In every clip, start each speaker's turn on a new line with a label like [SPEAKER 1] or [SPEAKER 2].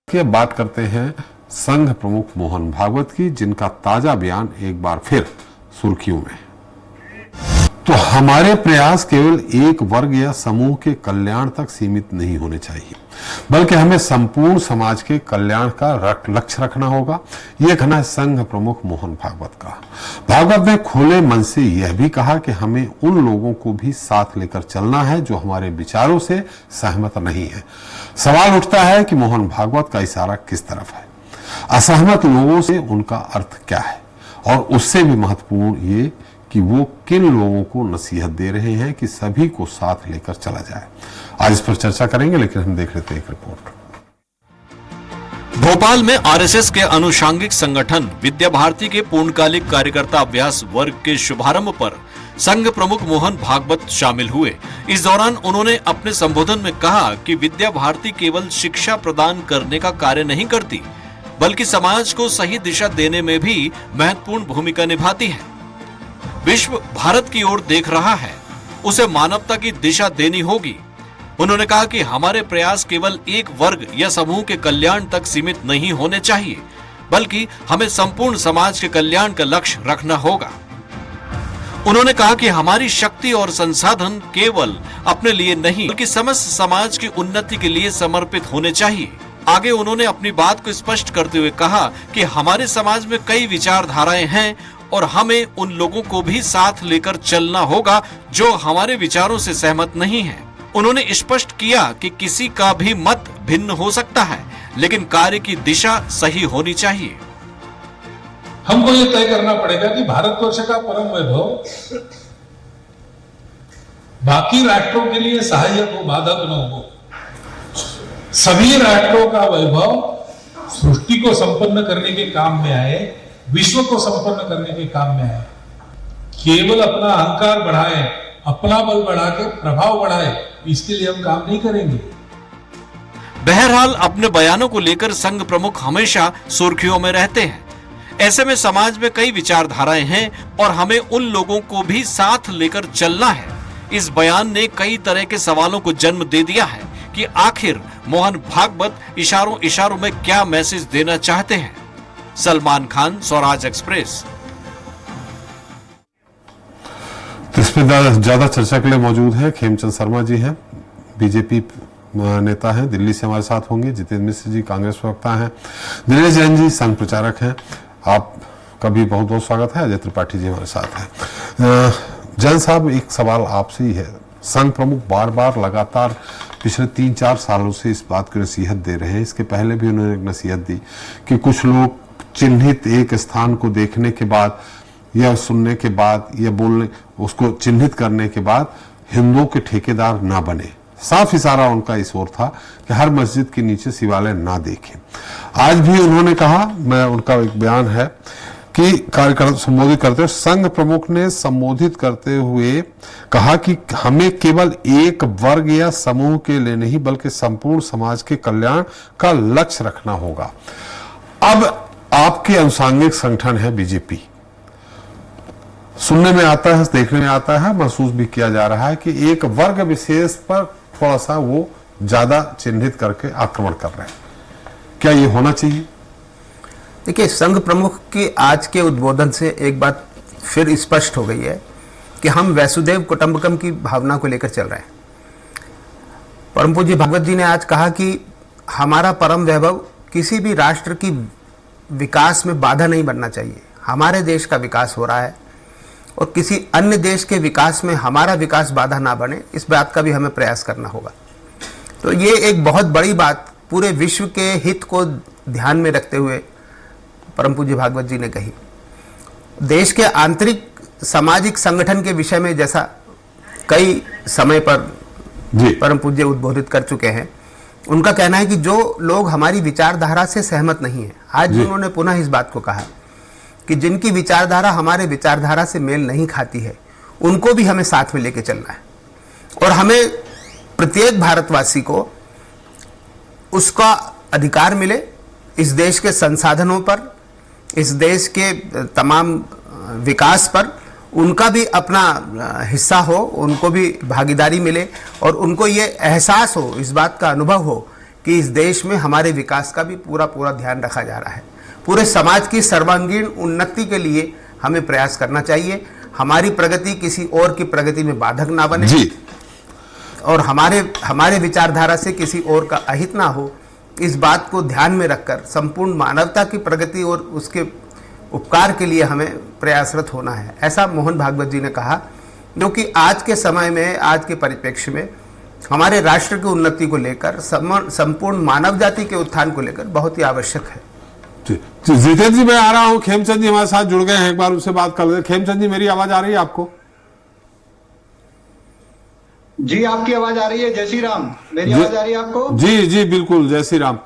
[SPEAKER 1] की बात करते हैं संघ प्रमुख मोहन भागवत की, जिनका ताजा बयान एक बार फिर सुर्खियों में। तो हमारे प्रयास केवल एक वर्ग या समूह के कल्याण तक सीमित नहीं होने चाहिए, बल्कि हमें संपूर्ण समाज के कल्याण का लक्ष्य रखना होगा। यह कहना है संघ प्रमुख मोहन भागवत का। भागवत ने खुले मन से यह भी कहा कि हमें उन लोगों को भी साथ लेकर चलना है जो हमारे विचारों से सहमत नहीं है। सवाल उठता है कि मोहन भागवत का इशारा किस तरफ है? असहमत लोगों से उनका अर्थ क्या है? और उससे भी महत्वपूर्ण ये कि वो किन लोगों को नसीहत दे रहे हैं कि सभी को साथ लेकर चला जाए। आज इस पर चर्चा करेंगे, लेकिन हम देख लेते हैं एक रिपोर्ट।
[SPEAKER 2] भोपाल में आरएसएस के अनुषांगिक संगठन विद्या भारती के पूर्णकालिक कार्यकर्ता अभ्यास वर्ग के शुभारंभ पर संघ प्रमुख मोहन भागवत शामिल हुए। इस दौरान उन्होंने अपने संबोधन में कहा कि विद्या भारती केवल शिक्षा प्रदान करने का कार्य नहीं करती, बल्कि समाज को सही दिशा देने में भी महत्वपूर्ण भूमिका निभाती है। विश्व भारत की ओर देख रहा है, उसे मानवता की दिशा देनी होगी। उन्होंने कहा कि हमारे प्रयास केवल एक वर्ग या समूह के कल्याण तक सीमित नहीं होने चाहिए, बल्कि हमें संपूर्ण समाज के कल्याण का लक्ष्य रखना होगा। उन्होंने कहा कि हमारी शक्ति और संसाधन केवल अपने लिए नहीं, बल्कि समस्त समाज की उन्नति के लिए समर्पित होने चाहिए। आगे उन्होंने अपनी बात को स्पष्ट करते हुए कहा कि हमारे समाज में कई विचारधाराएं हैं और हमें उन लोगों को भी साथ लेकर चलना होगा जो हमारे विचारों से सहमत नहीं हैं। उन्होंने स्पष्ट किया कि किसी का भी मत भिन्न हो सकता है, लेकिन कार्य की दिशा सही होनी चाहिए।
[SPEAKER 3] हमको ये तय करना पड़ेगा कि भारतवर्ष का परम वैभव बाकी राष्ट्रों के लिए सहायक हो, बाधक न हो। सभी राष्ट्रों का वैभव सृष्टि को संपन्न करने के काम में आए, विश्व को संपन्न करने के काम में आए। केवल अपना अहंकार बढ़ाए, अपना बल बढ़ा के प्रभाव बढ़ाए, इसके लिए हम काम नहीं करेंगे।
[SPEAKER 2] बहरहाल अपने बयानों को लेकर संघ प्रमुख हमेशा सुर्खियों में रहते हैं। ऐसे में समाज में कई विचारधाराएं हैं और हमें उन लोगों को भी साथ लेकर चलना है। इस बयान ने कई तरह के सवालों को जन्म दे दिया है कि आखिर मोहन भागवत इशारों में क्या मैसेज देना चाहते हैं। सलमान खान, स्वराज एक्सप्रेस।
[SPEAKER 1] तो इस पर ज्यादा चर्चा के लिए मौजूद है खेमचंद शर्मा जी हैं, बीजेपी नेता हैं, दिल्ली से हमारे साथ होंगे। जितेंद्र मिश्र जी कांग्रेस प्रवक्ता हैं। दिनेश जैन जी संघ प्रचारक हैं। आपका भी बहुत बहुत स्वागत है। अजय त्रिपाठी जी हमारे साथ हैं। जैन साहब, एक सवाल आपसे ही है। संघ प्रमुख बार बार लगातार पिछले 3-4 सालों से इस बात की नसीहत दे रहे हैं। इसके पहले भी उन्होंने एक नसीहत दी कि कुछ लोग चिन्हित एक स्थान को देखने के बाद या सुनने के बाद या बोलने उसको चिन्हित करने के बाद हिंदुओं के ठेकेदार ना बने। साफ इशारा उनका इस ओर था कि हर मस्जिद के नीचे शिवालय ना देखें। आज भी उन्होंने कहा, मैं उनका एक बयान है कि कार्यकर्ता संबोधित करते हुए संघ प्रमुख ने संबोधित करते हुए कहा कि हमें केवल एक वर्ग या समूह के लिए नहीं, बल्कि संपूर्ण समाज के कल्याण का लक्ष्य रखना होगा। अब आपके अनुषांगिक संगठन है बीजेपी, सुनने में आता है, देखने में आता है, महसूस भी किया जा रहा है कि एक वर्ग विशेष पर थोड़ा सा वो ज्यादा चिन्हित करके आक्रमण कर रहे हैं। क्या ये होना चाहिए?
[SPEAKER 4] देखिए, संघ प्रमुख की आज के उद्बोधन से एक बात फिर स्पष्ट हो गई है कि हम वसुधैव कुटुंबकम की भावना को लेकर चल रहे हैं। परम पूज्य भागवत जी ने आज कहा कि हमारा परम वैभव किसी भी राष्ट्र की विकास में बाधा नहीं बनना चाहिए। हमारे देश का विकास हो रहा है और किसी अन्य देश के विकास में हमारा विकास बाधा ना बने, इस बात का भी हमें प्रयास करना होगा। तो ये एक बहुत बड़ी बात पूरे विश्व के हित को ध्यान में रखते हुए परम पूज्य भागवत जी ने कही। देश के आंतरिक सामाजिक संगठन के विषय में जैसा कई समय पर परम पूज्य उद्बोधित कर चुके हैं, उनका कहना है कि जो लोग हमारी विचारधारा से सहमत नहीं है, आज उन्होंने पुनः इस बात को कहा कि जिनकी विचारधारा हमारे विचारधारा से मेल नहीं खाती है, उनको भी हमें साथ में लेके चलना है और हमें प्रत्येक भारतवासी को उसका अधिकार मिले। इस देश के संसाधनों पर, इस देश के तमाम विकास पर उनका भी अपना हिस्सा हो, उनको भी भागीदारी मिले और उनको ये एहसास हो, इस बात का अनुभव हो कि इस देश में हमारे विकास का भी पूरा पूरा ध्यान रखा जा रहा है। पूरे समाज की सर्वांगीण उन्नति के लिए हमें प्रयास करना चाहिए। हमारी प्रगति किसी और की प्रगति में बाधक ना बने
[SPEAKER 1] जी।
[SPEAKER 4] और हमारे विचारधारा से किसी और का अहित ना हो, इस बात को ध्यान में रखकर संपूर्ण मानवता की प्रगति और उसके उपकार के लिए हमें प्रयासरत होना है, ऐसा मोहन भागवत जी ने कहा, जो कि आज के समय में, आज के परिप्रेक्ष्य में हमारे राष्ट्र की उन्नति को लेकर, संपूर्ण मानव जाति के उत्थान को लेकर बहुत ही आवश्यक है।
[SPEAKER 1] जितेंद्र जी, मैं आ रहा हूं। खेमचंद जी हमारे साथ जुड़ गए हैं, एक बार उनसे बात कर लेते हैं। खेमचंद जी, मेरी आवाज आ रही है आपको?
[SPEAKER 5] जी, आपकी आवाज आ रही है। जय श्री राम। मेरी आवाज आ रही है आपको?
[SPEAKER 1] जी जी बिल्कुल, जय श्री राम।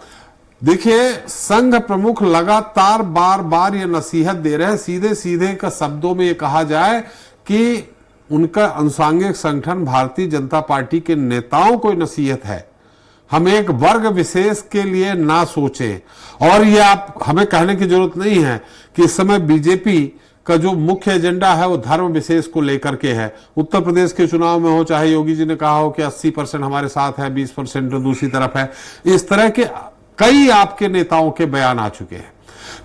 [SPEAKER 1] देखिए, संघ प्रमुख लगातार बार बार ये नसीहत दे रहे हैं, सीधे सीधे का शब्दों में ये कहा जाए कि उनका अनुषांगिक संगठन भारतीय जनता पार्टी के नेताओं को नसीहत है, हम एक वर्ग विशेष के लिए ना सोचें। और ये आप हमें कहने की जरूरत नहीं है कि इस समय बीजेपी का जो मुख्य एजेंडा है वो धर्म विशेष को लेकर के है। उत्तर प्रदेश के चुनाव में हो, चाहे योगी जी ने कहा हो कि 80% हमारे साथ है, 20% दूसरी तरफ है, इस तरह के कई आपके नेताओं के बयान आ चुके हैं।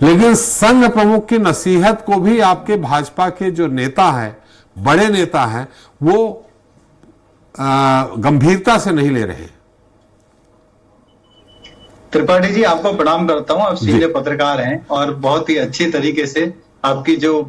[SPEAKER 1] लेकिन संघ प्रमुख की नसीहत को भी आपके भाजपा के जो नेता हैं, बड़े नेता हैं, वो गंभीरता से नहीं ले रहे।
[SPEAKER 5] त्रिपाठी जी, आपको प्रणाम करता हूं। आप सीधे पत्रकार हैं और बहुत ही अच्छी तरीके से आपकी जो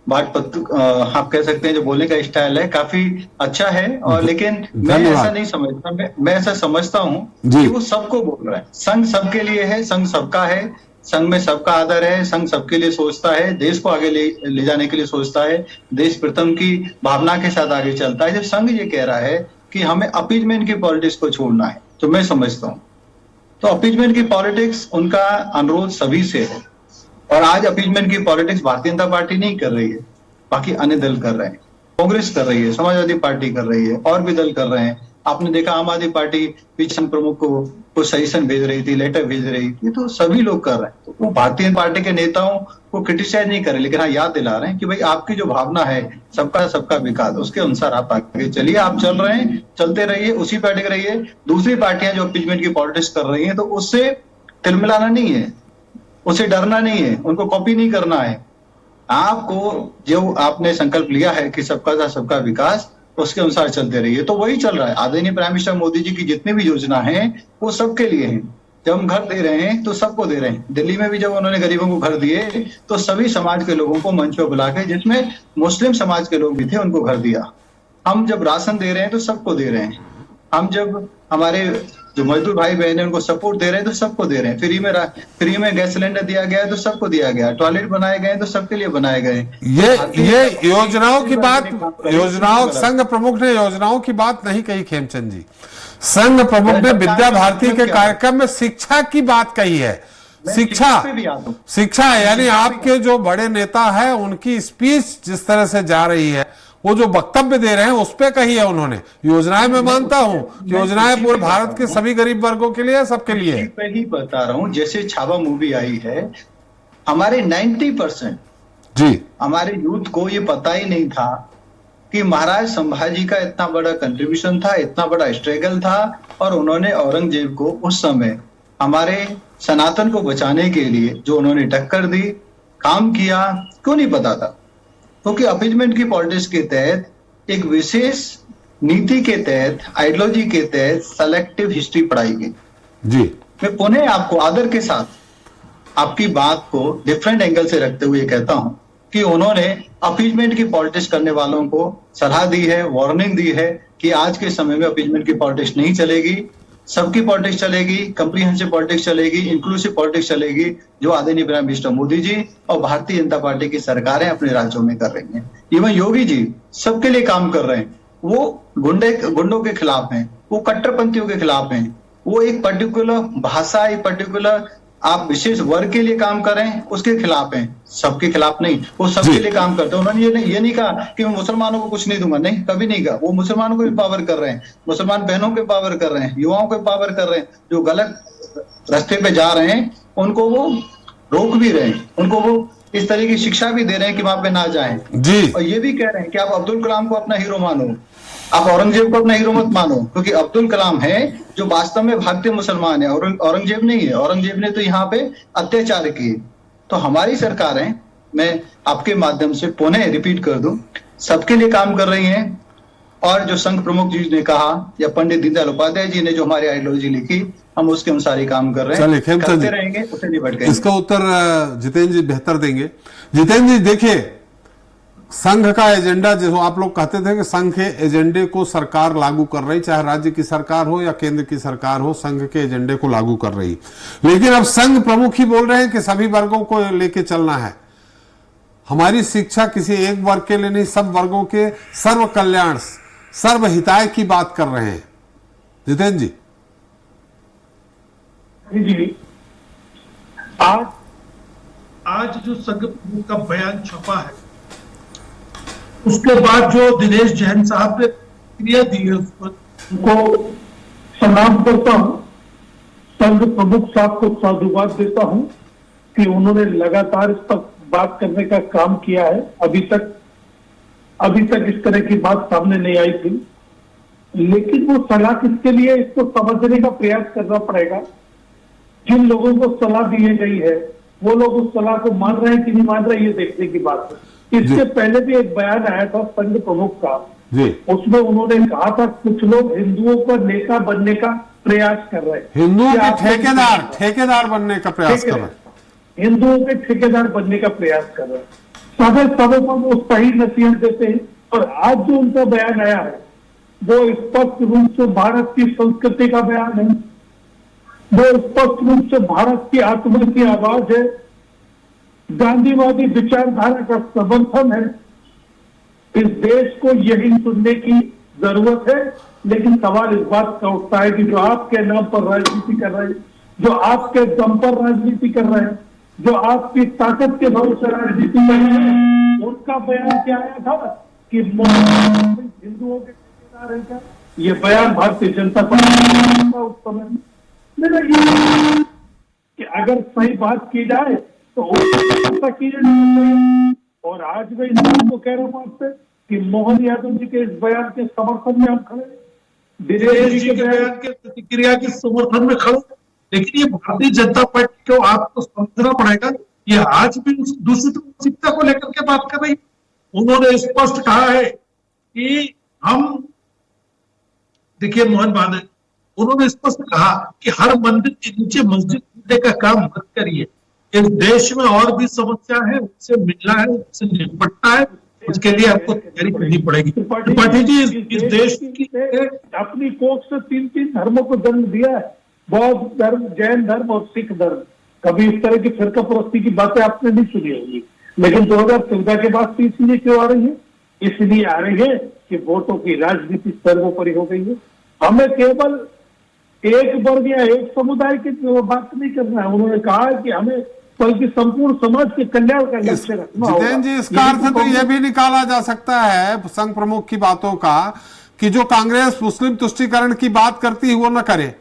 [SPEAKER 5] आप कह सकते हैं जो बोलने का स्टाइल है काफी अच्छा है। और लेकिन मैं ऐसा नहीं समझता, मैं ऐसा समझता हूं कि वो सबको बोल रहा है। संघ सबके लिए है, संघ सबका है, संघ में सबका आदर है, संघ सबके लिए सोचता है, देश को आगे ले जाने के लिए सोचता है, देश प्रथम की भावना के साथ आगे चलता है। जब संघ ये कह रहा है कि हमें अपीजमेंट की पॉलिटिक्स को छोड़ना है, तो मैं समझता हूँ तो अपीजमेंट की पॉलिटिक्स उनका अनुरोध सभी से है। और आज अपीजमेंट की पॉलिटिक्स भारतीय जनता पार्टी नहीं कर रही है, बाकी अन्य दल कर रहे हैं। कांग्रेस कर रही है, समाजवादी पार्टी कर रही है, और भी दल कर रहे हैं। आपने देखा आम आदमी पार्टी संघ प्रमुख को सजेशन भेज रही थी, लेटर भेज रही थी, तो सभी लोग कर रहे हैं। तो वो भारतीय पार्टी के नेताओं को क्रिटिसाइज नहीं कर रहे, लेकिन हाँ याद दिला रहे हैं कि भाई आपकी जो भावना है सबका विकास, उसके अनुसार आप आगे चलिए। आप चल रहे हैं, चलते रहिए, उसी पे अटके रहिए। दूसरी पार्टियां जो अपीजमेंट की पॉलिटिक्स कर रही है, तो उससे तिलमिलाना नहीं है, उससे डरना नहीं है, उनको कॉपी नहीं करना है। आपको जो आपने संकल्प लिया है कि सबका साथ सबका विकास, उसके अनुसार चलते रहिए। तो वही चल रहा है। आदरणीय प्राइम मिनिस्टर मोदी जी की जितनी भी योजना है वो सबके लिए है। जब हम घर दे रहे हैं तो सबको दे रहे हैं। दिल्ली में भी जब उन्होंने गरीबों को घर दिए तो सभी समाज के लोगों को मंच पर बुला के, जिसमें मुस्लिम समाज के लोग भी थे, उनको घर दिया। हम जब राशन दे रहे हैं तो सबको दे रहे हैं। हम जब हमारे जो मजदूर भाई बहन है उनको सपोर्ट दे रहे हैं तो सबको दे रहे हैं। फ्री में गैस सिलेंडर दिया गया है तो सबको दिया गया। टॉयलेट बनाए गए तो सबके लिए बनाए गए।
[SPEAKER 1] ये योजनाओं की बात, संघ प्रमुख ने योजनाओं की बात नहीं कही खेमचंद जी। संघ प्रमुख ने विद्या भारती के कार्यक्रम में शिक्षा की बात कही है। शिक्षा यानी आपके जो बड़े नेता है उनकी स्पीच जिस तरह से जा रही है, वो जो वक्तव्य दे रहे हैं उस पे कही है उन्होंने। योजनाएं मैं मानता हूं, योजनाएं पूरे भारत के सभी गरीब वर्गों के लिए, सबके लिए।
[SPEAKER 5] मैं ही बता रहा हूं, जैसे छावा मूवी आई है, हमारे 90%
[SPEAKER 1] जी
[SPEAKER 5] हमारे यूथ को ये पता ही नहीं था कि महाराज संभाजी का इतना बड़ा कंट्रीब्यूशन था, इतना बड़ा स्ट्रगल था। और उन्होंने औरंगजेब को उस समय हमारे सनातन को बचाने के लिए जो उन्होंने टक्कर दी, काम किया, क्यों नहीं पता था? क्योंकि अपीजमेंट की पॉलिटिक्स के तहत, एक विशेष नीति के तहत, आइडियोलॉजी के तहत सेलेक्टिव हिस्ट्री पढ़ाई गई।
[SPEAKER 1] जी,
[SPEAKER 5] मैं पुनः आपको आदर के साथ आपकी बात को डिफरेंट एंगल से रखते हुए कहता हूं कि उन्होंने अपीजमेंट की पॉलिटिक्स करने वालों को सलाह दी है, वार्निंग दी है कि आज के समय में अपीजमेंट की पॉलिटिक्स नहीं चलेगी, सबकी पॉलिटिक्स चलेगी, कंप्रीहेंसिव पॉलिटिक्स चलेगी, इंक्लूसिव पॉलिटिक्स चलेगी, जो आदरणीय प्राइम मिनिस्टर मोदी जी और भारतीय जनता पार्टी की सरकारें अपने राज्यों में कर रही हैं। इवन योगी जी सबके लिए काम कर रहे हैं। वो गुंडों के खिलाफ हैं, वो कट्टरपंथियों के खिलाफ हैं, वो एक पर्टिकुलर भाषा, एक पर्टिकुलर आप विशेष वर्ग के लिए काम कर रहे हैं, उसके खिलाफ हैं, सबके खिलाफ नहीं। वो सबके लिए काम करते हैं। उन्होंने ये नहीं कहा कि मैं मुसलमानों को कुछ नहीं दूंगा, नहीं, कभी नहीं कहा। वो मुसलमानों को भी पावर कर रहे हैं, मुसलमान बहनों के पावर कर रहे हैं, युवाओं को पावर कर रहे हैं। जो गलत रास्ते पे जा रहे हैं उनको वो रोक भी रहे हैं, उनको वो इस तरह की शिक्षा भी दे रहे हैं कि वहां पे ना जाएं।
[SPEAKER 1] जी।
[SPEAKER 5] और ये भी कह रहे हैं कि आप अब्दुल कलाम को अपना हीरो मानो, आप औरंगजेब को अपना हीरो मत मानो, क्योंकि अब्दुल कलाम है जो वास्तव में भारतीय मुसलमान है, औरंगजेब नहीं है। औरंगजेब ने तो यहाँ पे अत्याचार किए। तो हमारी सरकारें, मैं आपके माध्यम से पुनः रिपीट कर दूं, सबके लिए काम कर रही हैं। और जो संघ प्रमुख जी ने कहा या पंडित दीनदयाल उपाध्याय जी ने जो हमारी आइडियोलॉजी लिखी, हम उसके अनुसार ही काम कर रहे
[SPEAKER 1] चलिए
[SPEAKER 5] हैं,
[SPEAKER 1] खेमचंद
[SPEAKER 5] करते
[SPEAKER 1] जी,
[SPEAKER 5] रहेंगे, उसे नहीं भटकेंगे।
[SPEAKER 1] इसका उत्तर जितेंद्र जी बेहतर देंगे। जितेंद्र जी देखिए, संघ का एजेंडा, जो आप लोग कहते थे कि संघ के एजेंडे को सरकार लागू कर रही, चाहे राज्य की सरकार हो या केंद्र की सरकार हो, संघ के एजेंडे को लागू कर रही। लेकिन अब संघ प्रमुख ही बोल रहे हैं कि सभी वर्गों को लेके चलना है। हमारी शिक्षा किसी एक वर्ग के लिए नहीं, सब वर्गों के सर्व कल्याण, सर्व हिताय की बात कर रहे हैं। जितेंद्र जी।
[SPEAKER 6] जी, आज जो संघ प्रमुख का बयान छपा है, उसके बाद जो दिनेश जैन साहब ने क्रिया दी है, उस पर उनको सलाम करता हूं। संघ प्रमुख साहब को साधुवाद देता हूं कि उन्होंने लगातार इस पर बात करने का काम किया है। अभी तक इस तरह की बात सामने नहीं आई थी, लेकिन वो सलाह किसके लिए, इसको समझने का प्रयास करना पड़ेगा। जिन लोगों को सलाह दी गई है वो लोग उस सलाह को मान रहे हैं कि नहीं मान रहे, ये देखने की बात है। इससे पहले भी एक बयान आया था संघ प्रमुख का, उसमें उन्होंने कहा था कुछ लोग हिंदुओं को नेता बनने का प्रयास कर रहे हैं,
[SPEAKER 1] हिंदुओं के ठेकेदार बनने का प्रयास कर रहे हैं,
[SPEAKER 6] हिंदुओं के ठेकेदार बनने का प्रयास कर रहे हैं। समय समय पर वो सही नसीहत देते हैं। और आज जो उनका बयान आया है वो स्पष्ट रूप से भारत की संस्कृति का बयान है, वो स्पष्ट रूप से भारत की आत्मा की आवाज है, गांधीवादी विचारधारा का समर्थन है। इस देश को यही सुनने की जरूरत है। लेकिन सवाल इस बात का उठता है कि जो आपके नाम पर राजनीति कर रहे हैं, जो आपके दम पर राजनीति कर रहे हैं, जो आपकी ताकत के भरोसे राजनीति कर रहे हैं, उनका बयान क्या आया था कि हिंदुओं के ठेकेदार है क्या? ये बयान भारतीय जनता पार्टी का उस समय मेरा ये कि अगर सही बात की जाए तो ऐसा किया जाना चाहिए। और आज मैं इन लोगों को कह रहा हूं आपसे कि मोहन यादव जी के इस बयान के समर्थन में हम खड़े, दिनेश जी के बयान के प्रतिक्रिया के समर्थन में खड़े। लेकिन ये भारतीय जनता पार्टी को आपको समझना पड़ेगा, ये आज भी दूसरी मानसिकता को लेकर के बात कर रही। उन्होंने स्पष्ट कहा है कि हम, देखिए मोहन भागवत, उन्होंने स्पष्ट कहा कि हर मंदिर के नीचे मस्जिद खोलने का काम मत करिए। इस देश में और भी समस्या है, उससे मिलना है, उससे निपटना है, उसके लिए आपको तैयारी करनी पड़ेगी। त्रिपाठी जी, इस देश की अपनी कोख से 3 धर्मों को जन्म दिया है, बौद्ध धर्म, जैन धर्म और सिख धर्म। कभी इस तरह की फिरका परस्ती की बातें आपने नहीं सुनी होगी। लेकिन 2014 के बाद से इसलिए क्यों आ रही है? इसलिए आ रही है कि वोटों की राजनीति सर्वोपरि हो गई है। हमें केवल एक वर्ग या एक समुदाय की बात नहीं करना है। उन्होंने कहा है कि हमें बल्कि संपूर्ण समाज के कल्याण का लक्ष्य रखना होगा।
[SPEAKER 1] जितेंद्र जी, इसका अर्थ तो यह भी निकाला जा सकता है संघ प्रमुख की बातों का कि जो कांग्रेस मुस्लिम तुष्टीकरण की बात करती है वो न करे।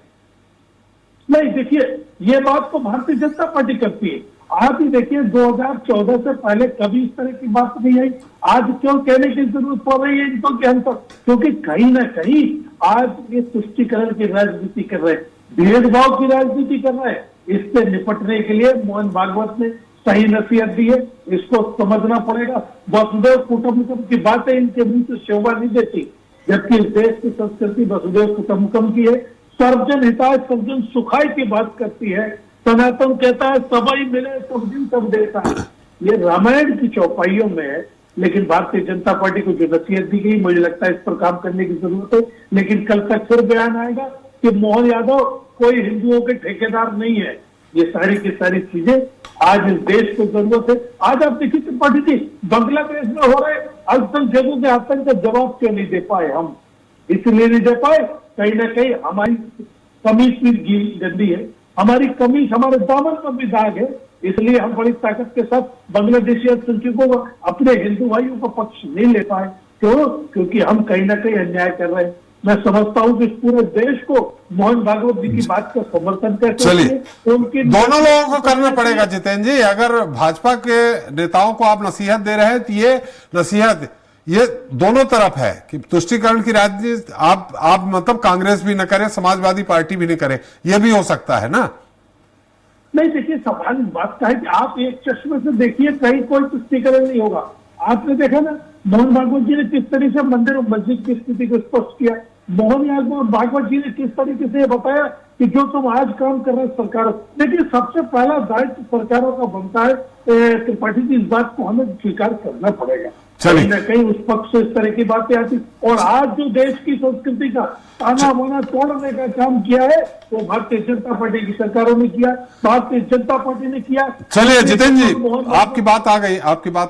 [SPEAKER 6] नहीं, देखिए, ये बात तो भारतीय जनता पार्टी करती है। आप ही देखिए 2014 से पहले कभी इस तरह की बात नहीं आई। आज क्यों कहने की जरूरत पड़ रही है इनको कि हम तो, क्योंकि कहीं ना कहीं आज ये तुष्टीकरण की राजनीति कर रहे हैं, भेदभाव की राजनीति कर रहे हैं। इससे निपटने के लिए मोहन भागवत ने सही नसीहत दी है, इसको समझना पड़ेगा। वसुदेव कुटुंबकम की बातें इनके मुंह से शोभा नहीं देती, जबकि इस देश की संस्कृति वसुदेव कुटुंबकम की है। सर्वजन हिताय सर्वजन सुखाय की बात करती है। सनातन कहता है सबई मिले सब दिन सब देता है। ये रामायण की चौपाइयों में है। लेकिन भारतीय जनता पार्टी को जो नसीहत दी गई, मुझे लगता है इस पर काम करने की जरूरत है। लेकिन कल तक फिर बयान आएगा कि मोहन यादव कोई हिंदुओं के ठेकेदार नहीं है। ये सारी की सारी चीजें आज इस देश को जरूरत है। आज आप देखिए त्रिपाठी जी, बांग्लादेश में हो रहे अल्पसंख्यकों के आतंक का जवाब क्यों नहीं दे पाए? हम इसलिए नहीं दे पाए, कहीं ना कहीं हमारी कमीज भी गंदी है, हमारी कमीज हमारे दामन पर भी दाग है। इसलिए हम बड़ी ताकत के साथ बांग्लादेशी अल्पसंख्यकों को, अपने हिंदू भाइयों का पक्ष नहीं ले पाए। क्यों? क्योंकि हम कहीं ना कहीं अन्याय कर रहे हैं। मैं समझता हूं कि इस पूरे देश को मोहन भागवत जी की बात का समर्थन करके
[SPEAKER 1] उनकी दोनों लोगों को करना पड़ेगा। जितेंद्र जी, अगर भाजपा के नेताओं को आप नसीहत दे रहे हैं तो ये नसीहत ये दोनों तरफ है कि तुष्टीकरण की राजनीति आप मतलब कांग्रेस भी न करे, समाजवादी पार्टी भी न करे, ये भी हो सकता है ना?
[SPEAKER 6] नहीं, देखिए सवाल इस बात का है कि आप एक चश्मे से देखिए, कहीं कोई तुष्टीकरण नहीं होगा। आपने देखा ना मोहन भागवत जी ने किस तरीके से मंदिर और मस्जिद की स्थिति को स्पष्ट किया। मोहन भागवत जी ने किस तरीके से बताया कि जो तुम आज काम कर रहे हैं सरकारों, लेकिन सबसे पहला दायित्व सरकारों का बनता है। त्रिपाठी जी, इस बात को हमें स्वीकार करना पड़ेगा। कहीं न कहीं उस पक्ष से इस तरह की बातें आती, और आज जो देश की संस्कृति का ताना बाना तोड़ने का काम किया है वो भारतीय जनता पार्टी की सरकारों ने किया, भारतीय जनता पार्टी ने किया।
[SPEAKER 1] चलिए जितेंद्र जी, आपकी बात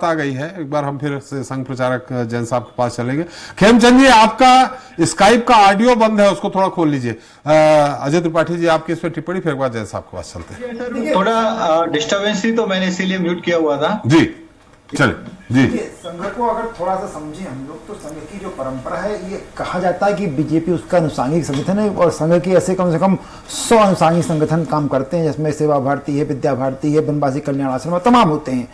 [SPEAKER 1] आ गई है। एक बार हम फिर से संघ प्रचारक जैन साहब के पास चलेंगे। खेमचंद जी, आपका स्काइप का ऑडियो बंद है, उसको थोड़ा खोल लीजिए। अजय त्रिपाठी जी, आपकी इस पर टिप्पणी, फिर एक बार जैन साहब के पास चलते हैं।
[SPEAKER 5] थोड़ा डिस्टर्बेंस थी तो मैंने इसीलिए म्यूट किया हुआ था
[SPEAKER 1] जी। चलिए जी।
[SPEAKER 7] संघ को अगर थोड़ा सा समझे हम लोग, तो संघ की जो परंपरा है, ये कहा जाता है कि बीजेपी उसका अनुसांगिक संगठन है, और संघ के ऐसे कम से कम 100 अनुसांगिक संगठन काम करते हैं, जिसमें सेवा भारती है, विद्या भारती है, बनवासी कल्याण आश्रम, तमाम होते हैं।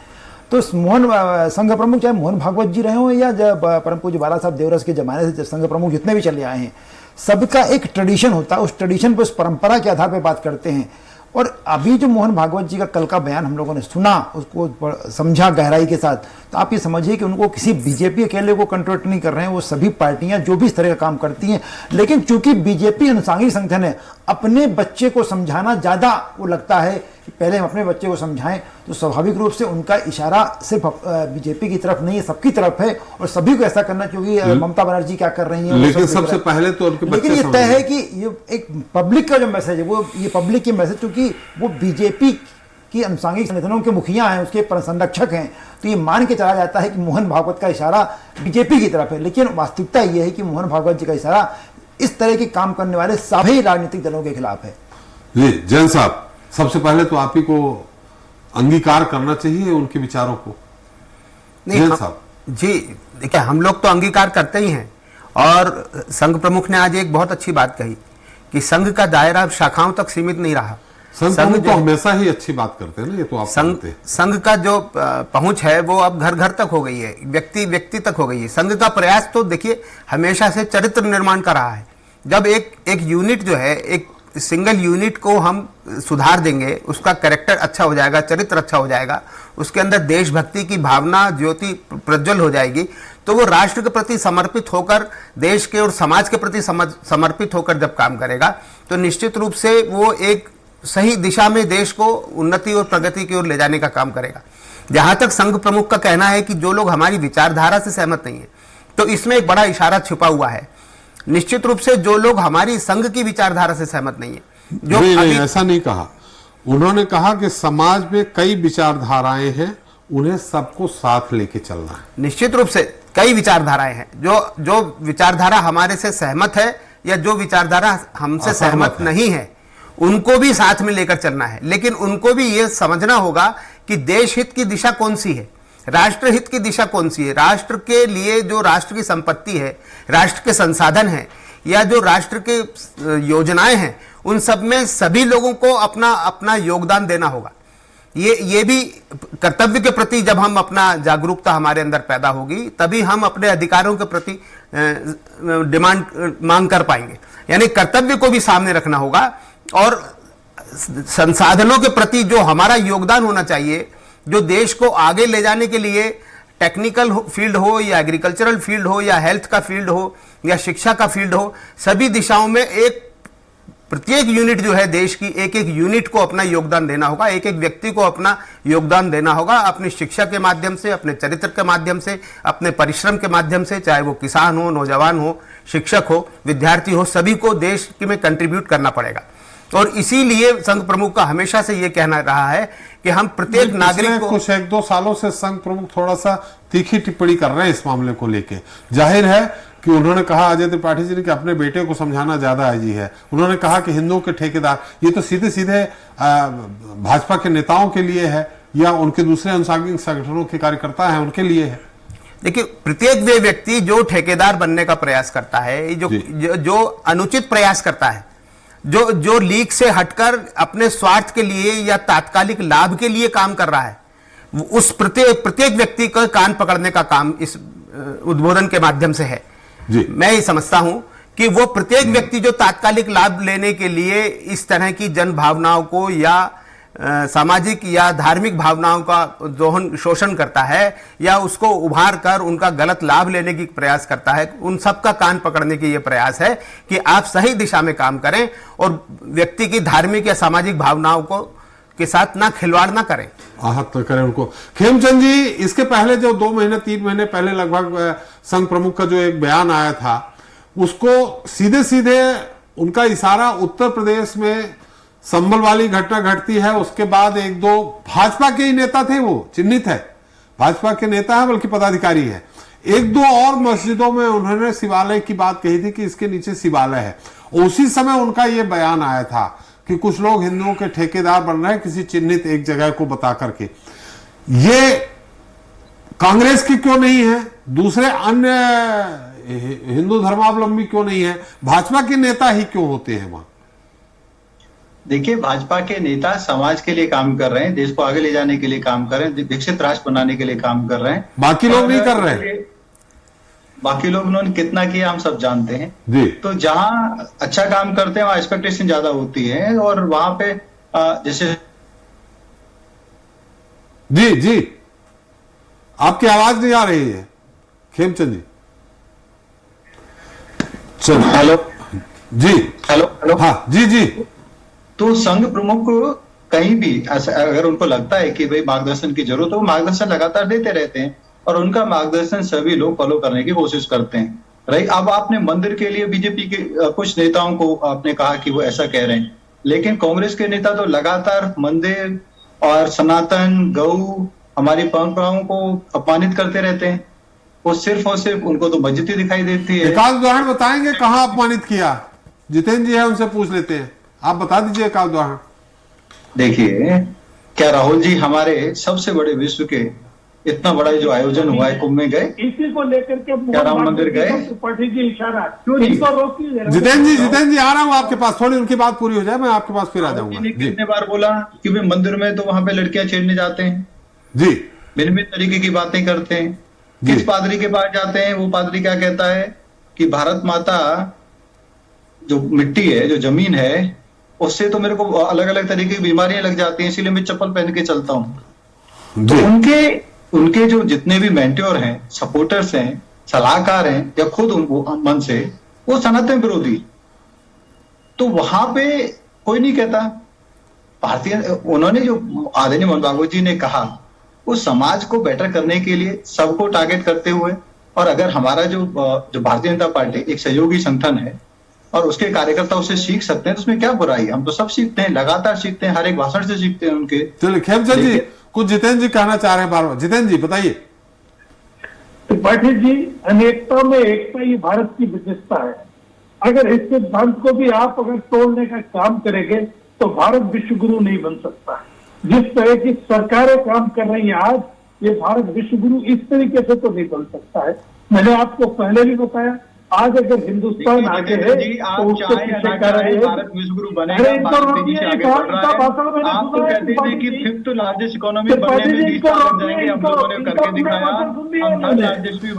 [SPEAKER 7] तो संघ प्रमुख चाहे मोहन भागवत जी रहे हो या परम पूज्य बाला साहब देवरस के जमाने से संघ प्रमुख जितने भी चले आए हैं, सबका एक ट्रेडिशन होता है। उस ट्रेडिशन पर, उस परंपरा के आधार पर बात करते हैं। और अभी जो मोहन भागवत जी का कल का बयान हम लोगों ने सुना, उसको समझा गहराई के साथ, तो आप ये समझिए कि उनको किसी बीजेपी अकेले को कंट्रोल नहीं कर रहे हैं, वो सभी पार्टियां जो भी इस तरह का काम करती हैं। लेकिन चूंकि बीजेपी अनुसांगिक संगठन है, अपने बच्चे को समझाना ज़्यादा वो लगता है कि पहले हम अपने बच्चे को समझाएं, तो स्वाभाविक रूप से उनका इशारा सिर्फ बीजेपी की तरफ नहीं है, सबकी तरफ है, और सभी को ऐसा करना, क्योंकि ममता बनर्जी क्या कर रही है,
[SPEAKER 1] लेकिन सबसे पहले तो उनके बच्चे,
[SPEAKER 7] लेकिन ये तय है कि ये एक पब्लिक का जो मैसेज है, वो ये पब्लिक की मैसेज, क्योंकि वो बीजेपी की अनुसांगिक संगठनों के मुखिया हैं, उसके संरक्षक हैं, तो ये मान के चला जाता है कि मोहन भागवत का इशारा बीजेपी की तरफ है। लेकिन वास्तविकता ये है कि मोहन भागवत जी का इशारा इस तरह के काम करने वाले सभी राजनीतिक दलों के खिलाफ है।
[SPEAKER 1] जी जैन साहब, सबसे पहले तो आप ही को अंगीकार करना चाहिए उनके विचारों को। जैन साहब
[SPEAKER 4] जी, देखिए हम लोग तो अंगीकार करते ही हैं, और संघ प्रमुख ने आज एक बहुत अच्छी बात कही कि संघ का दायरा अब शाखाओं तक सीमित नहीं रहा।
[SPEAKER 1] संघ तो हमेशा ही अच्छी बात करते हैं ना, ये तो आप जानते हैं।
[SPEAKER 4] संघ का जो पहुंच है वो अब घर घर तक हो गई है, व्यक्ति व्यक्ति तक हो गई है। संघ का प्रयास तो देखिए हमेशा से चरित्र निर्माण का रहा है। जब एक यूनिट जो है, एक सिंगल यूनिट को हम सुधार देंगे, उसका कैरेक्टर अच्छा हो जाएगा, चरित्र अच्छा हो जाएगा, उसके अंदर देशभक्ति की भावना ज्योति प्रज्वल हो जाएगी, तो वो राष्ट्र के प्रति समर्पित होकर, देश के और समाज के प्रति समर्पित होकर जब काम करेगा, तो निश्चित रूप से वो एक सही दिशा में देश को उन्नति और प्रगति की ओर ले जाने का काम करेगा। जहां तक संघ प्रमुख का कहना है कि जो लोग हमारी विचारधारा से सहमत नहीं है, तो इसमें एक बड़ा इशारा छुपा हुआ है। निश्चित रूप से जो लोग हमारी संघ की विचारधारा से सहमत नहीं है, जो
[SPEAKER 1] नहीं, ऐसा नहीं कहा। उन्होंने कहा कि समाज में कई विचारधाराएं हैं, उन्हें सबको साथ लेके चलना है।
[SPEAKER 4] निश्चित रूप से कई विचारधाराएं हैं, जो विचारधारा हमारे से सहमत है या जो विचारधारा हमसे सहमत नहीं है, उनको भी साथ में लेकर चलना है। लेकिन उनको भी ये समझना होगा कि देश हित की दिशा कौन सी है, राष्ट्र हित की दिशा कौन सी है। राष्ट्र के लिए जो राष्ट्र की संपत्ति है, राष्ट्र के संसाधन है, या जो राष्ट्र के योजनाएं हैं, उन सब में सभी लोगों को अपना अपना योगदान देना होगा। ये भी कर्तव्य के प्रति जब हम अपना जागरूकता हमारे अंदर पैदा होगी, तभी हम अपने अधिकारों के प्रति मांग कर पाएंगे। यानी कर्तव्य को भी सामने रखना होगा, और संसाधनों के प्रति जो हमारा योगदान होना चाहिए, जो देश को आगे ले जाने के लिए टेक्निकल फील्ड हो या एग्रीकल्चरल फील्ड हो या हेल्थ का फील्ड हो या शिक्षा का फील्ड हो, सभी दिशाओं में एक प्रत्येक यूनिट जो है देश की, एक एक यूनिट को अपना योगदान देना होगा, एक एक व्यक्ति को अपना योगदान देना होगा, अपनी शिक्षा के माध्यम से, अपने चरित्र के माध्यम से, अपने परिश्रम के माध्यम से, चाहे वो किसान हो, नौजवान हो, शिक्षक हो, विद्यार्थी हो, सभी को देश में कंट्रीब्यूट करना पड़ेगा। और इसीलिए संघ प्रमुख का हमेशा से ये कहना रहा है कि हम प्रत्येक नागरिक को,
[SPEAKER 1] कुछ 1-2 सालों से संघ प्रमुख थोड़ा सा तीखी टिप्पणी कर रहे हैं इस मामले को लेके। जाहिर है कि उन्होंने कहा, अजय त्रिपाठी जी ने, कि अपने बेटे को समझाना ज्यादा अजी है। उन्होंने कहा कि हिंदुओं के ठेकेदार, ये तो सीधे सीधे भाजपा के नेताओं के लिए है या उनके दूसरे अनुसांगिक संगठनों के कार्यकर्ता हैं उनके लिए है।
[SPEAKER 4] देखिए, प्रत्येक वे व्यक्ति जो ठेकेदार बनने का प्रयास करता है, जो अनुचित प्रयास करता है, जो लीक से हटकर अपने स्वार्थ के लिए या तात्कालिक लाभ के लिए काम कर रहा है, उस प्रत्येक व्यक्ति का कान पकड़ने का काम इस उद्बोधन के माध्यम से है।
[SPEAKER 1] जी।
[SPEAKER 4] मैं ये समझता हूं कि वो प्रत्येक व्यक्ति जो तात्कालिक लाभ लेने के लिए इस तरह की जन भावनाओं को या सामाजिक या धार्मिक भावनाओं का दोहन शोषण करता है या उसको उभार कर उनका गलत लाभ लेने की प्रयास करता है, उन सबका कान पकड़ने की ये प्रयास है कि आप सही दिशा में काम करें और व्यक्ति की धार्मिक या सामाजिक भावनाओं को के साथ ना खिलवाड़ ना करें,
[SPEAKER 1] आहत न करें उनको। खेमचंद जी, इसके पहले जो 2 महीने 3 महीने पहले लगभग संघ प्रमुख का जो एक बयान आया था, उसको सीधे सीधे उनका इशारा उत्तर प्रदेश में संभल वाली घटना घटती है, उसके बाद 1-2 भाजपा के ही नेता थे, वो चिन्हित है, भाजपा के नेता है बल्कि पदाधिकारी है, 1-2 और मस्जिदों में उन्होंने शिवालय की बात कही थी कि इसके नीचे शिवालय है। उसी समय उनका ये बयान आया था कि कुछ लोग हिंदुओं के ठेकेदार बन रहे हैं किसी चिन्हित एक जगह को बता करके। ये कांग्रेस की क्यों नहीं है, दूसरे अन्य हिंदू धर्मावलंबी क्यों नहीं है, भाजपा के नेता ही क्यों होते हैं वहां?
[SPEAKER 5] देखिए, भाजपा के नेता समाज के लिए काम कर रहे हैं, देश को आगे ले जाने के लिए काम कर रहे हैं, विकसित राष्ट्र बनाने के लिए काम कर रहे हैं।
[SPEAKER 1] बाकी लोग नहीं कर रहे हैं।
[SPEAKER 5] बाकी लोग उन्होंने कितना किया हम सब जानते हैं
[SPEAKER 1] जी।
[SPEAKER 5] तो जहां अच्छा काम करते हैं वहां एक्सपेक्टेशन ज्यादा होती है, और वहां पे जैसे
[SPEAKER 1] जी जी आपकी आवाज नहीं आ रही है खेमचंद जी। चलो,
[SPEAKER 5] हेलो
[SPEAKER 1] जी,
[SPEAKER 5] हेलो हेलो,
[SPEAKER 1] हाँ जी जी।
[SPEAKER 5] तो संघ प्रमुख को कहीं भी अगर उनको लगता है कि भाई मार्गदर्शन की जरूरत है, वो मार्गदर्शन लगातार देते रहते हैं और उनका मार्गदर्शन सभी लोग फॉलो करने की कोशिश करते हैं। राइट, अब आपने मंदिर के लिए बीजेपी के कुछ नेताओं को आपने कहा कि वो ऐसा कह रहे हैं, लेकिन कांग्रेस के नेता तो लगातार मंदिर और सनातन गौ हमारी परंपराओं को अपमानित करते रहते हैं। वो सिर्फ और सिर्फ उनको तो मस्जिद ही दिखाई देती है।
[SPEAKER 1] एक आध उदाहरण बताएंगे कहां अपमानित किया? जितेंद्र जी है, उनसे पूछ लेते हैं, आप बता दीजिए एक आध उदाहरण।
[SPEAKER 5] देखिए, क्या राहुल जी हमारे सबसे बड़े विश्व के इतना बड़ा जो आयोजन हुआ है कुंभ में गए?
[SPEAKER 6] इसी को लेकर के
[SPEAKER 5] क्या राम मंदिर गए?
[SPEAKER 6] त्रिपाठी जी इशारा
[SPEAKER 5] क्यों नहीं?
[SPEAKER 6] इनको रोकिए।
[SPEAKER 1] जितेंद्र जी आ रहा हूं आपके पास, थोड़ी उनकी बात पूरी हो जाए, मैं आपके पास फिर आ जाऊंगा।
[SPEAKER 5] कितने बार बोला कि भाई मंदिर में तो वहां पे लड़कियां छेड़ने जाते हैं,
[SPEAKER 1] जी,
[SPEAKER 5] भिन्न भिन्न तरीके की बातें करते हैं।
[SPEAKER 1] जी।
[SPEAKER 5] किस पादरी के पास जाते हैं, वो पादरी क्या कहता है कि भारत माता जो मिट्टी है, जो जमीन है, उससे तो मेरे को अलग अलग तरीके की बीमारियां लग जाती हैं, इसीलिए मैं चप्पल पहन के चलता हूँ। तो उनके जो जितने भी मेंटोर हैं, सपोर्टर्स हैं, सलाहकार हैं, या खुद उनको मन से वो सनातन विरोधी, तो वहां पे कोई नहीं कहता। भारतीय उन्होंने जो आदरणीय मोहन भागवत जी ने कहा, वो समाज को बेटर करने के लिए सबको टारगेट करते हुए, और अगर हमारा जो भारतीय जनता पार्टी एक सहयोगी संगठन है और उसके कार्यकर्ता उससे सीख सकते हैं, तो उसमें क्या बुराई है? हम तो सब सीखते हैं, लगातार सीखते हैं, हर एक भाषण से सीखते हैं उनके।
[SPEAKER 1] चलिए खेमचंद जी, कुछ जितेंद्र जी कहना चाह रहे हैं बार बार। जितेंद्र जी बताइए।
[SPEAKER 6] त्रिपाठी जी, अनेकता में एकता ही भारत की विशेषता है। अगर इस सिद्धांत को भी आप अगर तोड़ने का काम करेंगे तो भारत विश्व गुरु नहीं बन सकता। जिस तरह की सरकारें काम कर रही हैं आज, ये भारत विश्व गुरु इस तरीके से तो नहीं बन सकता है। मैंने आपको पहले भी बताया, आज अगर हिंदुस्तान आगे है तो उसके पीछे कारण
[SPEAKER 5] भारत विश्व गुरु बनेगा, भारत तेजी से आगे बढ़ रहा है। आप तो कहते हैं कि 5th लार्जेस्ट इकोनॉमी बनने में 20 साल लग जाएंगे, हम लोगों ने करके दिखाया, हम 3rd लार्जेस्ट भी।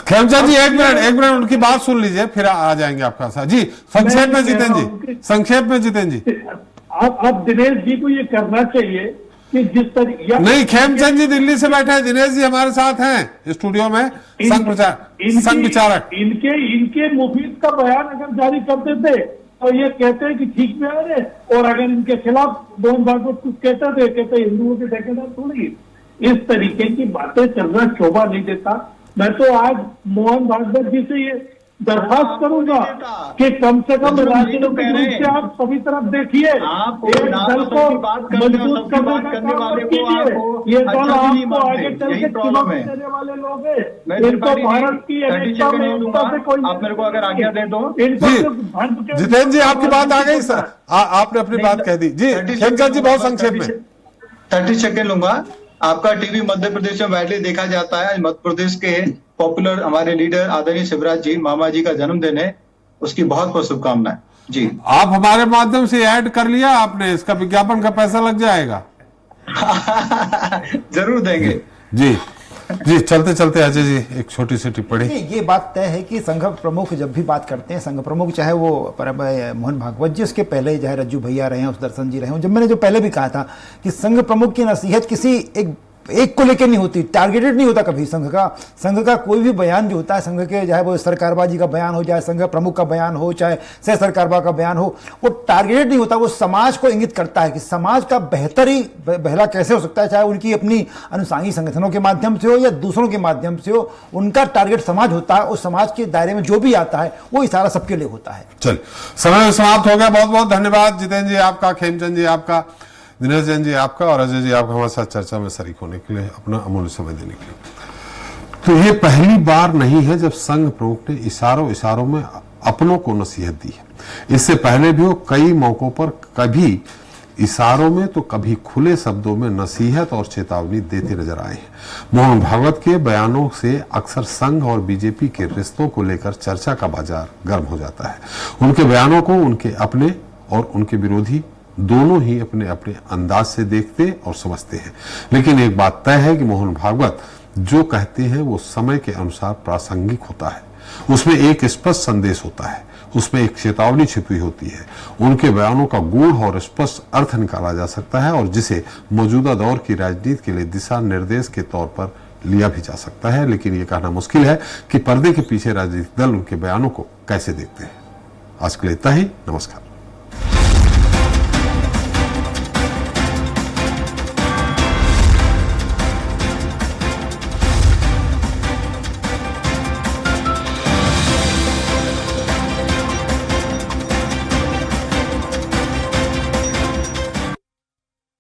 [SPEAKER 1] खेमचंद जी एक मिनट उनकी बात सुन लीजिए, फिर आ जाएंगे आपका साथ। जी, संक्षेप में जितेंद्र जी, संक्षेप में जितेंद्र जी।
[SPEAKER 6] आप दिनेश जी को ये करना चाहिए कि जिस तरीके
[SPEAKER 1] नहीं, खेमचंद जी दिल्ली से बैठे हैं, दिनेश जी हमारे साथ हैं स्टूडियो में, संघ विचारक।
[SPEAKER 6] इनके मुफीद का बयान अगर जारी कर देते तो ये कहते हैं कि ठीक में आ रहे, और अगर इनके खिलाफ मोहन भागवत कुछ कहते हिंदुओं के ठेकेदार थोड़ी। इस तरीके की बातें चलना शोभा नहीं देता। मैं तो आज मोहन भागवत जी से ये दरखास्त करूंगा कि कम से कम राजनीतिक रूप से आप सभी तरफ देखिए, एक दल को मजबूत करने वाले को ये दल आपको आगे चल के चुनौती देने वाले लोग हैं। इनको भारत की अनेकता में एकता से कोई,
[SPEAKER 5] आप मेरे को अगर आज्ञा दे दो।
[SPEAKER 1] जितेंद्र जी आपकी बात आ गई सर, आपने अपनी बात कह दी। जी खेमचंद जी बहुत संक्षेप में
[SPEAKER 5] 30 सेकेंड लूंगा। आपका टीवी मध्य प्रदेश में वाइडली देखा जाता है। मध्य प्रदेश के पॉपुलर हमारे लीडर आदरणीय शिवराज जी, मामा जी का जन्मदिन है, उसकी बहुत बहुत शुभकामनाएं। जी,
[SPEAKER 1] आप हमारे माध्यम से ऐड कर लिया आपने, इसका विज्ञापन का पैसा लग जाएगा।
[SPEAKER 5] जरूर देंगे।
[SPEAKER 1] जी जी चलते चलते अजय जी एक छोटी सी टिप्पणी।
[SPEAKER 7] ये बात तय है कि संघ प्रमुख जब भी बात करते हैं, संघ प्रमुख चाहे वो मोहन भागवत जी, उसके पहले चाहे रज्जू भैया रहे हों, सुदर्शन जी रहे हों, जब मैंने जो पहले भी कहा था कि संघ प्रमुख की नसीहत किसी एक को लेकर नहीं होती, टारगेटेड नहीं होता कभी। संघ का कोई भी बयान जो होता है, संघ के चाहे वो सरकारबाजी का बयान हो, चाहे संघ प्रमुख का बयान हो, चाहे सह सरकारबा का बयान हो, वो टारगेटेड नहीं होता, वो समाज को इंगित करता है कि समाज का बेहतरी भला कैसे हो सकता है, चाहे उनकी अपनी अनुसांगी संगठनों के माध्यम से हो या दूसरों के माध्यम से हो, उनका टारगेट समाज होता है। उस समाज के दायरे में जो भी आता है वो इशारा सबके लिए होता है।
[SPEAKER 1] चल समय समाप्त हो गया। बहुत बहुत धन्यवाद जितेंद्र जी आपका, खेमचंद जी आपका, दिनेश जैन जी आपका और अजय जी आपका हमारे साथ चर्चा में शरीक होने के लिए, अपना अमूल्य समय देने के लिए। तो ये पहली बार नहीं है जब संघ प्रमुख ने इशारों में अपनों को नसीहत दी है। इससे पहले भी वो कई मौकों पर कभी इशारों में तो कभी खुले शब्दों में नसीहत और चेतावनी देते नजर आए हैं। मोहन भागवत के बयानों से अक्सर संघ और बीजेपी के रिश्तों को लेकर चर्चा का बाजार गर्म हो जाता है। उनके बयानों को उनके अपने और उनके विरोधी दोनों ही अपने अपने अंदाज से देखते और समझते हैं। लेकिन एक बात तय है कि मोहन भागवत जो कहते हैं वो समय के अनुसार प्रासंगिक होता है। उसमें एक स्पष्ट संदेश होता है, उसमें एक चेतावनी छिपी होती है। उनके बयानों का गूढ़ और स्पष्ट अर्थ निकाला जा सकता है और जिसे मौजूदा दौर की राजनीति के लिए दिशा निर्देश के तौर पर लिया भी जा सकता है। लेकिन यह कहना मुश्किल है कि पर्दे के पीछे राजनीतिक दल उनके बयानों को कैसे देखते हैं। आज के लिए इतना ही। नमस्कार।